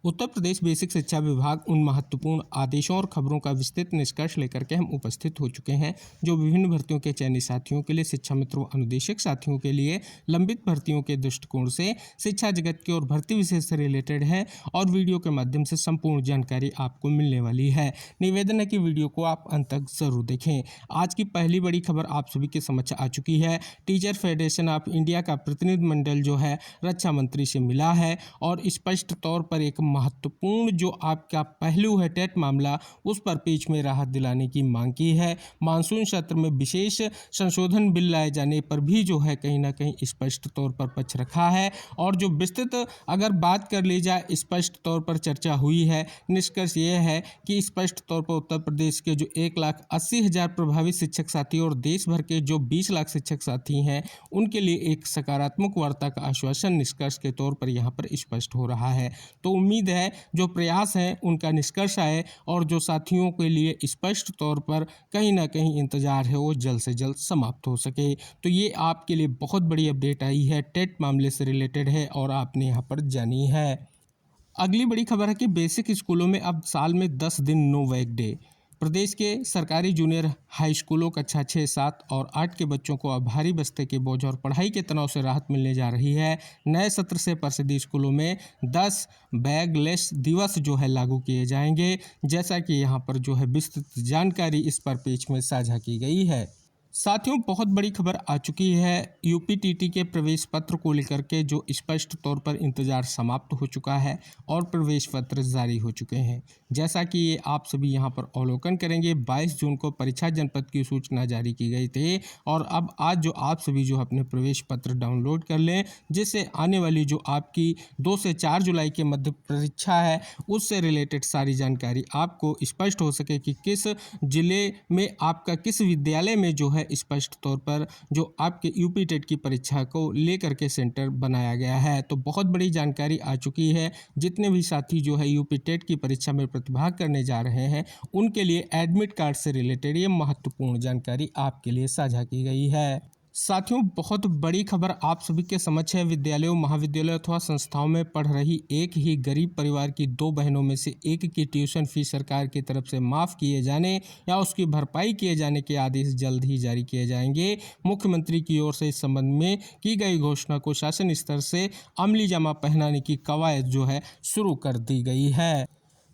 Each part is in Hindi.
उत्तर प्रदेश बेसिक शिक्षा विभाग उन महत्वपूर्ण आदेशों और खबरों का विस्तृत निष्कर्ष लेकर के हम उपस्थित हो चुके हैं जो विभिन्न भर्तियों के चयनित साथियों के लिए, शिक्षा मित्रों, अनुदेशक साथियों के लिए लंबित भर्तियों के दृष्टिकोण से शिक्षा जगत की और भर्ती विषय से रिलेटेड है और वीडियो के माध्यम से संपूर्ण जानकारी आपको मिलने वाली है। निवेदन है कि वीडियो को आप अंत तक जरूर देखें। आज की पहली बड़ी खबर आप सभी के समक्ष आ चुकी है। टीचर फेडरेशन ऑफ इंडिया का प्रतिनिधिमंडल जो है रक्षा मंत्री से मिला है और स्पष्ट तौर पर एक महत्वपूर्ण जो आपका पहलू है टेट मामला, उस पर बीच में राहत दिलाने की मांग की है। मानसून सत्र में विशेष संशोधन बिल लाए जाने पर भी जो है कहीं ना कहीं स्पष्ट तौर पर पक्ष रखा है और जो विस्तृत अगर बात कर ली जाए स्पष्ट तौर पर चर्चा हुई है। निष्कर्ष ये है कि स्पष्ट तौर पर उत्तर प्रदेश के जो 1,80,000 प्रभावित शिक्षक साथी और देश भर के जो 20 लाख शिक्षक साथी हैं उनके लिए एक सकारात्मक वार्ता का आश्वासन निष्कर्ष के तौर पर यहाँ पर स्पष्ट हो रहा है। तो उम्मीद है जो प्रयास है उनका निष्कर्ष आए और जो साथियों के लिए स्पष्ट तौर पर कहीं ना कहीं इंतजार है वो जल्द से जल्द समाप्त हो सके। तो ये आपके लिए बहुत बड़ी अपडेट आई है, टेट मामले से रिलेटेड है और आपने यहाँ पर जानी है। अगली बड़ी खबर है कि बेसिक स्कूलों में अब साल में 10 दिन नो बैग डे। प्रदेश के सरकारी जूनियर हाई स्कूलों कक्षा 6, 7 और 8 के बच्चों को अब भारी बस्ते के बोझ और पढ़ाई के तनाव से राहत मिलने जा रही है। नए सत्र से परिषदीय स्कूलों में 10 बैगलेस दिवस जो है लागू किए जाएंगे, जैसा कि यहाँ पर जो है विस्तृत जानकारी इस पर पेज में साझा की गई है। साथियों, बहुत बड़ी खबर आ चुकी है। यूपीटीटी के प्रवेश पत्र को लेकर के जो स्पष्ट तौर पर इंतजार समाप्त हो चुका है और प्रवेश पत्र जारी हो चुके हैं। जैसा कि ये आप सभी यहाँ पर अवलोकन करेंगे, 22 जून को परीक्षा जनपद की सूचना जारी की गई थी और अब आज जो आप सभी जो अपने प्रवेश पत्र डाउनलोड कर लें, जिससे आने वाली जो आपकी 2 से 4 जुलाई के मध्य परीक्षा है उससे रिलेटेड सारी जानकारी आपको स्पष्ट हो सके कि किस जिले में आपका किस विद्यालय में जो है स्पष्ट तौर पर जो आपके यूपी टेट की परीक्षा को लेकर के सेंटर बनाया गया है। तो बहुत बड़ी जानकारी आ चुकी है। जितने भी साथी जो है यूपी टेट की परीक्षा में प्रतिभाग करने जा रहे हैं उनके लिए एडमिट कार्ड से रिलेटेड ये महत्वपूर्ण जानकारी आपके लिए साझा की गई है। साथियों, बहुत बड़ी खबर आप सभी के समक्ष है। विद्यालयों, महाविद्यालयों अथवा संस्थाओं में पढ़ रही एक ही गरीब परिवार की 2 बहनों में से एक की ट्यूशन फीस सरकार की तरफ से माफ़ किए जाने या उसकी भरपाई किए जाने के आदेश जल्द ही जारी किए जाएंगे। मुख्यमंत्री की ओर से इस संबंध में की गई घोषणा को शासन स्तर से अमली जामा पहनाने की कवायद जो है शुरू कर दी गई है।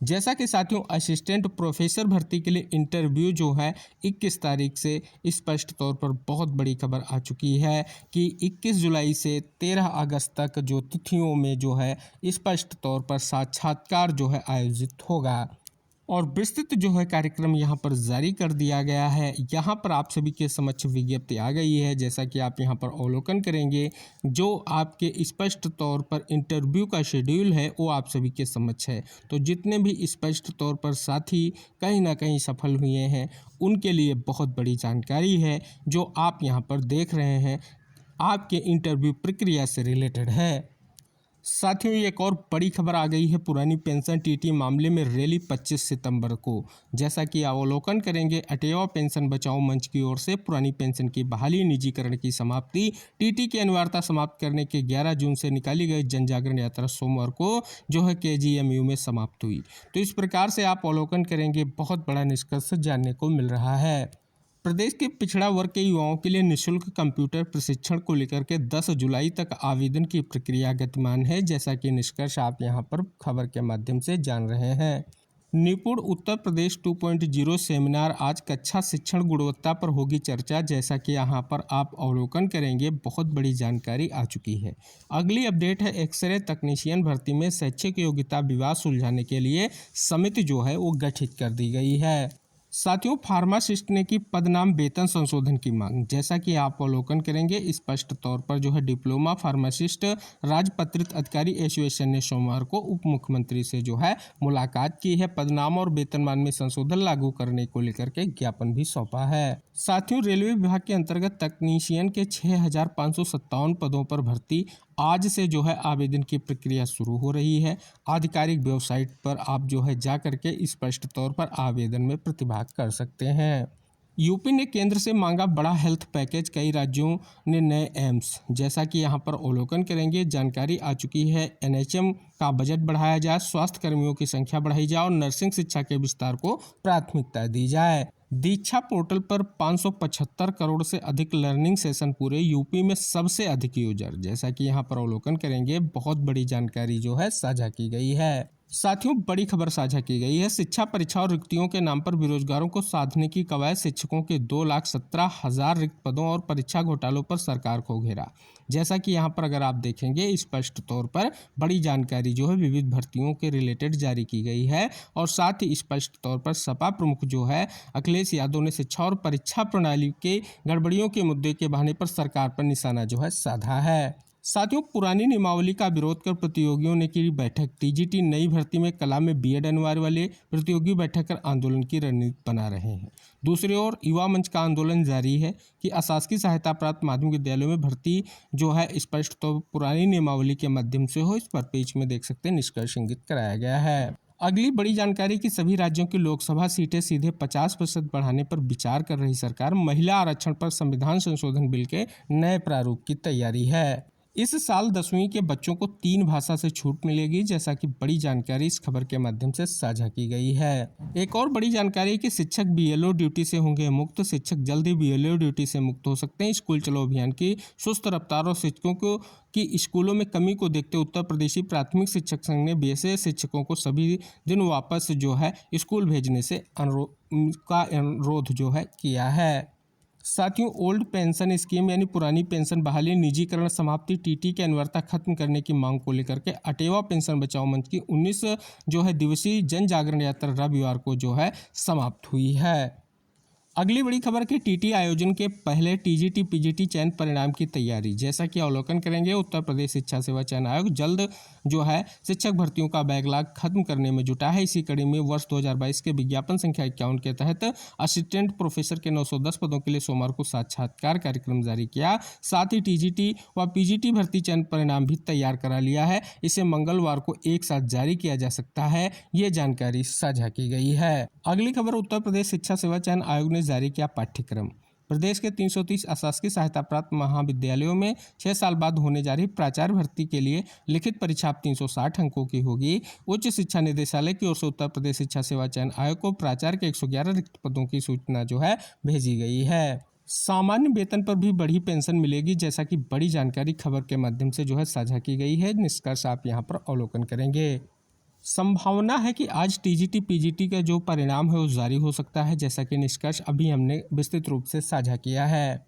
जैसा कि साथियों, असिस्टेंट प्रोफेसर भर्ती के लिए इंटरव्यू जो है 21 तारीख से स्पष्ट तौर पर बहुत बड़ी खबर आ चुकी है कि 21 जुलाई से 13 अगस्त तक जो तिथियों में जो है स्पष्ट तौर पर साक्षात्कार जो है आयोजित होगा और विस्तृत जो है कार्यक्रम यहाँ पर जारी कर दिया गया है। यहाँ पर आप सभी के समक्ष विज्ञप्ति आ गई है। जैसा कि आप यहाँ पर अवलोकन करेंगे, जो आपके स्पष्ट तौर पर इंटरव्यू का शेड्यूल है वो आप सभी के समक्ष है। तो जितने भी स्पष्ट तौर पर साथी कहीं ना कहीं सफल हुए हैं उनके लिए बहुत बड़ी जानकारी है जो आप यहाँ पर देख रहे हैं, आपके इंटरव्यू प्रक्रिया से रिलेटेड है। साथियों, एक और बड़ी खबर आ गई है। पुरानी पेंशन टीटी मामले में रैली 25 सितंबर को। जैसा कि अवलोकन करेंगे, अटेवा पेंशन बचाओ मंच की ओर से पुरानी पेंशन की बहाली, निजीकरण की समाप्ति, टीटी की अनिवार्यता समाप्त करने के 11 जून से निकाली गई जन जागरण यात्रा सोमवार को जो है केजीएमयू में समाप्त हुई। तो इस प्रकार से आप अवलोकन करेंगे, बहुत बड़ा निष्कर्ष जानने को मिल रहा है। प्रदेश के पिछड़ा वर्ग के युवाओं के लिए निःशुल्क कंप्यूटर प्रशिक्षण को लेकर के 10 जुलाई तक आवेदन की प्रक्रिया गतिमान है। जैसा कि निष्कर्ष आप यहां पर खबर के माध्यम से जान रहे हैं। निपुण उत्तर प्रदेश 2.0 सेमिनार, आज कक्षा शिक्षण गुणवत्ता पर होगी चर्चा। जैसा कि यहाँ पर आप अवलोकन करेंगे, बहुत बड़ी जानकारी आ चुकी है। अगली अपडेट है, एक्सरे तकनीशियन भर्ती में शैक्षिक योग्यता विवाद सुलझाने के लिए समिति जो है वो गठित कर दी गई है। साथियों, फार्मासिस्ट ने की पदनाम वेतन संशोधन की मांग। जैसा कि आप अवलोकन करेंगे, स्पष्ट तौर पर जो है डिप्लोमा फार्मासिस्ट राजपत्रित अधिकारी एसोसिएशन ने सोमवार को उप मुख्यमंत्री से जो है मुलाकात की है। पदनाम और वेतनमान में संशोधन लागू करने को लेकर के ज्ञापन भी सौंपा है। साथियों, रेलवे विभाग के अंतर्गत तकनीशियन के 6,557 पदों पर भर्ती, आज से जो है आवेदन की प्रक्रिया शुरू हो रही है। आधिकारिक वेबसाइट पर आप जो है जा करके स्पष्ट तौर पर आवेदन में प्रतिभाग कर सकते हैं। यूपी ने केंद्र से मांगा बड़ा हेल्थ पैकेज, कई राज्यों ने नए एम्स। जैसा कि यहाँ पर अवलोकन करेंगे, जानकारी आ चुकी है। एनएचएम का बजट बढ़ाया जाए, स्वास्थ्य कर्मियों की संख्या बढ़ाई जाए और नर्सिंग शिक्षा के विस्तार को प्राथमिकता दी जाए। दीक्षा पोर्टल पर 575 करोड़ से अधिक लर्निंग सेशन पूरे, यूपी में सबसे अधिक यूजर। जैसा कि यहाँ पर अवलोकन करेंगे, बहुत बड़ी जानकारी जो है साझा की गई है। साथियों, बड़ी खबर साझा की गई है। शिक्षा परीक्षा और रिक्तियों के नाम पर बेरोजगारों को साधने की कवायद, शिक्षकों के 2,17,000 रिक्त पदों और परीक्षा घोटालों पर सरकार को घेरा। जैसा कि यहाँ पर अगर आप देखेंगे, स्पष्ट तौर पर बड़ी जानकारी जो है विविध भर्तियों के रिलेटेड जारी की गई है और साथ ही स्पष्ट तौर पर सपा प्रमुख जो है अखिलेश यादव ने शिक्षा और परीक्षा प्रणाली के गड़बड़ियों के मुद्दे के बहाने पर सरकार पर निशाना जो है साधा है। साथियों, पुरानी नियमावली का विरोध कर प्रतियोगियों ने की बैठक। टीजीटी नई भर्ती में कला में बीएड अनिवार्य वाले प्रतियोगी बैठक कर आंदोलन की रणनीति बना रहे हैं। दूसरी ओर युवा मंच का आंदोलन जारी है कि अशासकीय सहायता प्राप्त माध्यमिक विद्यालयों में भर्ती जो है स्पष्ट तो पुरानी नियमावली के माध्यम से हो। इस पर पेज में देख सकते हैं निष्कर्ष इंगित कराया गया है। अगली बड़ी जानकारी कि सभी राज्यों की लोकसभा सीटें सीधे 50% बढ़ाने पर विचार कर रही सरकार। महिला आरक्षण पर संविधान संशोधन बिल के नए प्रारूप की तैयारी है। इस साल 10वीं के बच्चों को 3 भाषा से छूट मिलेगी। जैसा कि बड़ी जानकारी इस खबर के माध्यम से साझा की गई है। एक और बड़ी जानकारी कि शिक्षक बीएलओ ड्यूटी से होंगे मुक्त। शिक्षक जल्द ही बीएलओ ड्यूटी से मुक्त हो सकते हैं। स्कूल चलो अभियान की सुस्त रफ्तार और शिक्षकों को कि स्कूलों में कमी को देखते उत्तर प्रदेशी प्राथमिक शिक्षक संघ ने बीएसए शिक्षकों को सभी दिन वापस जो है स्कूल भेजने से अनुरोध जो है किया है। साथियों, ओल्ड पेंशन स्कीम यानी पुरानी पेंशन बहाली, निजीकरण समाप्ति, टीटी की अनिवार्यता खत्म करने की मांग को लेकर के अटेवा पेंशन बचाओ मंच की 19 जो है दिवसीय जन जागरण यात्रा रविवार को जो है समाप्त हुई है। अगली बड़ी खबर कि टीटी आयोजन के पहले टीजीटी पीजीटी चयन परिणाम की तैयारी। जैसा कि अवलोकन करेंगे, उत्तर प्रदेश शिक्षा सेवा चयन आयोग जल्द जो है शिक्षक भर्तियों का बैकलॉग खत्म करने में जुटा है। इसी कड़ी में वर्ष 2022 के विज्ञापन संख्या 51 के तहत असिस्टेंट प्रोफेसर के 910 पदों के लिए सोमवार को साक्षात्कार कार्यक्रम जारी किया। साथ ही टीजीटी व पीजीटी भर्ती चयन परिणाम भी तैयार करा लिया है। इसे मंगलवार को एक साथ जारी किया जा सकता है, ये जानकारी साझा की गई है। अगली खबर, उत्तर प्रदेश शिक्षा सेवा चयन आयोग ने जारी किया पाठ्यक्रम। प्रदेश के 330 अशासकीय सहायता प्राप्त महाविद्यालयों में 6 साल बाद होने जा रही प्राचार्य भर्ती के लिए लिखित परीक्षा 360 अंकों की होगी। उच्च शिक्षा निदेशालय की ओर से उत्तर प्रदेश शिक्षा सेवा चयन आयोग को प्राचार्य के 111 रिक्त पदों की सूचना जो है भेजी गई है। सामान्य वेतन पर भी बड़ी पेंशन मिलेगी। जैसा कि बड़ी जानकारी खबर के माध्यम से जो है साझा की गई है। निष्कर्ष आप यहाँ पर अवलोकन करेंगे। संभावना है कि आज टीजीटी पीजीटी का जो परिणाम है वो जारी हो सकता है। जैसा कि निष्कर्ष अभी हमने विस्तृत रूप से साझा किया है।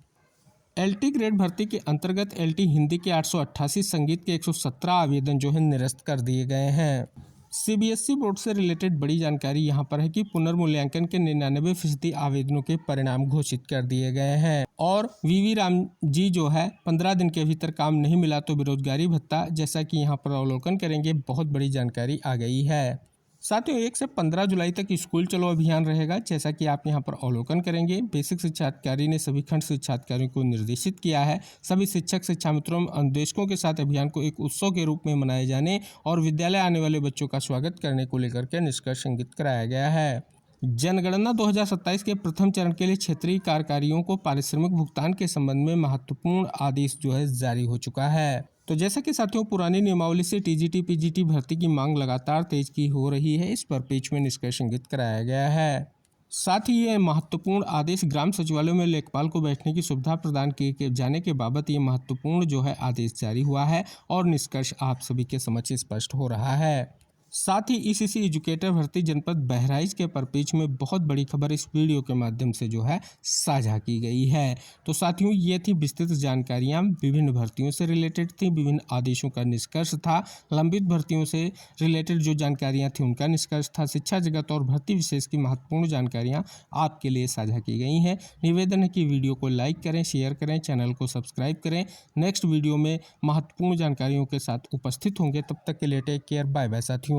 एलटी ग्रेड भर्ती के अंतर्गत एलटी हिंदी के 888, संगीत के 117 आवेदन जो है निरस्त कर दिए गए हैं। सीबीएसई बोर्ड से रिलेटेड बड़ी जानकारी यहाँ पर है कि पुनर्मूल्यांकन के 99% आवेदनों के परिणाम घोषित कर दिए गए हैं और वीवी राम जी जो है 15 दिन के भीतर काम नहीं मिला तो बेरोजगारी भत्ता। जैसा कि यहाँ पर अवलोकन करेंगे, बहुत बड़ी जानकारी आ गई है। साथियों, 1 से 15 जुलाई तक स्कूल चलो अभियान रहेगा। जैसा कि आप यहां पर अवलोकन करेंगे, बेसिक शिक्षा अधिकारी ने सभी खंड शिक्षा अधिकारियों को निर्देशित किया है सभी शिक्षक शिक्षा मित्रों अनुदेशकों के साथ अभियान को एक उत्सव के रूप में मनाए जाने और विद्यालय आने वाले बच्चों का स्वागत करने को लेकर के निष्कर्ष इंगित कराया गया है। जनगणना 2027 के प्रथम चरण के लिए क्षेत्रीय कार्यकारियों को पारिश्रमिक भुगतान के संबंध में महत्वपूर्ण आदेश जो है जारी हो चुका है। तो जैसा कि साथियों, पुरानी नियमावली से टीजीटी पीजीटी भर्ती की मांग लगातार तेज की हो रही है। इस पर पेज में निष्कर्ष इंगित कराया गया है। साथ ही ये महत्वपूर्ण आदेश ग्राम सचिवालयों में लेखपाल को बैठने की सुविधा प्रदान किए जाने के बाबत ये महत्वपूर्ण जो है आदेश जारी हुआ है और निष्कर्ष आप सभी के समक्ष स्पष्ट हो रहा है। साथ ही ईसीसी एजुकेटर भर्ती जनपद बहराइच के परपेच में बहुत बड़ी खबर इस वीडियो के माध्यम से जो है साझा की गई है। तो साथियों, ये थी विस्तृत जानकारियां विभिन्न भर्तियों से रिलेटेड थी, विभिन्न आदेशों का निष्कर्ष था, लंबित भर्तियों से रिलेटेड जो जानकारियां थी उनका निष्कर्ष था, शिक्षा जगत और भर्ती विशेष की महत्वपूर्ण जानकारियाँ आपके लिए साझा की गई हैं। निवेदन है कि वीडियो को लाइक करें, शेयर करें, चैनल को सब्सक्राइब करें। नेक्स्ट वीडियो में महत्वपूर्ण जानकारियों के साथ उपस्थित होंगे। तब तक के लिए टेक केयर, बाय बाय साथियों।